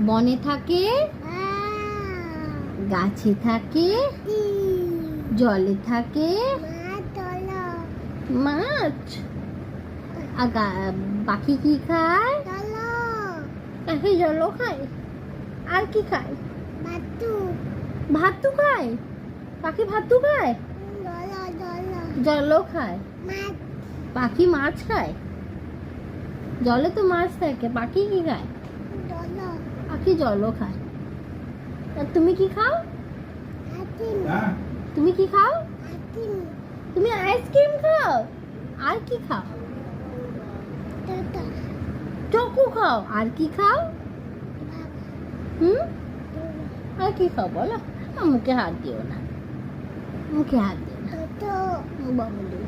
বনে থাকে, গাছে থাকে, জলে থাকে। মাছ। আর পাখি কি খায়? পাখি জলও খায়। আর কি খায়? ভাতু খায়। পাখি ভাতু খায়, জলও খায়। পাখি মাছ খায়, জলে তো মাছ থাকে। পাখি কি খায়? পাখি জলও খায়। আর তুমি কি খাও? তুমি কি খাও? তুমি আইসক্রিম খাও। আর কি খাও? চকু খাও। আর কি খাও? আর কি খাও বলো? মুখে হাত দিও না, মুখে হাত দিও না বাবুলি।